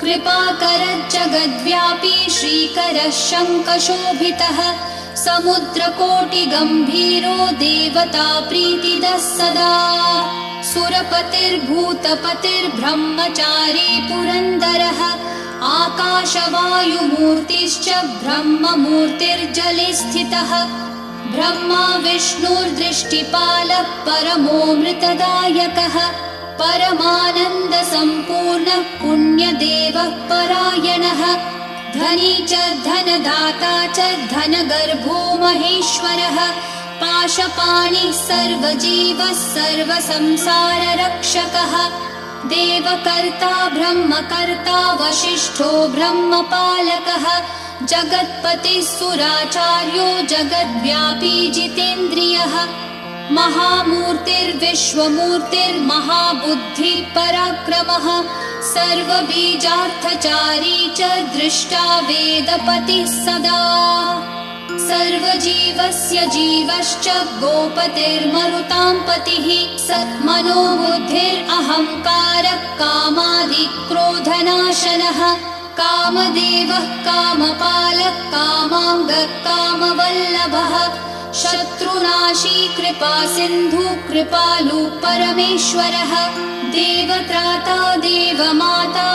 कृपाकरज्जगद्व्यापी श्रीकरः शङ्खशोभितः समुद्रकोटिगम्भीरो देवता प्रीतिदः सदा सुरपतिर्भूतपतिर्ब्रह्मचारी पुरन्दरः आकाशवायुमूर्तिश्च ब्रह्ममूर्तिर्जले स्थितः ब्रह्मा विष्णुर्दृष्टिपालः परमोऽमृतदायकः परमानन्दसम्पूर्णः पुण्यदेवः परायणः धनी च धनदाता च धनगर्भो महेश्वरः पाशपाणिः सर्वजीवः सर्वसंसाररक्षकः देवकर्ता ब्रह्मकर्ता वसिष्ठो ब्रह्मपालकः जगत्पतिः सुराचार्यो जगद्व्यापी जितेन्द्रियः महामूर्तिर्विश्वमूर्तिर्महाबुद्धिः पराक्रमः सर्वबीजार्थचारी च दृष्टा वेदपतिः सदा सर्वजीवस्य जीवश्च गोपतिर्मरुतां पतिः सन्मनोबुद्धिरहङ्कारः कामादिक्रोधनाशनः कामदेवः कामपालः कामाङ्गः कामवल्लभः शत्रुनाशी कृपासिन्धुः कृपालु परमेश्वरः देवत्राता देवमाता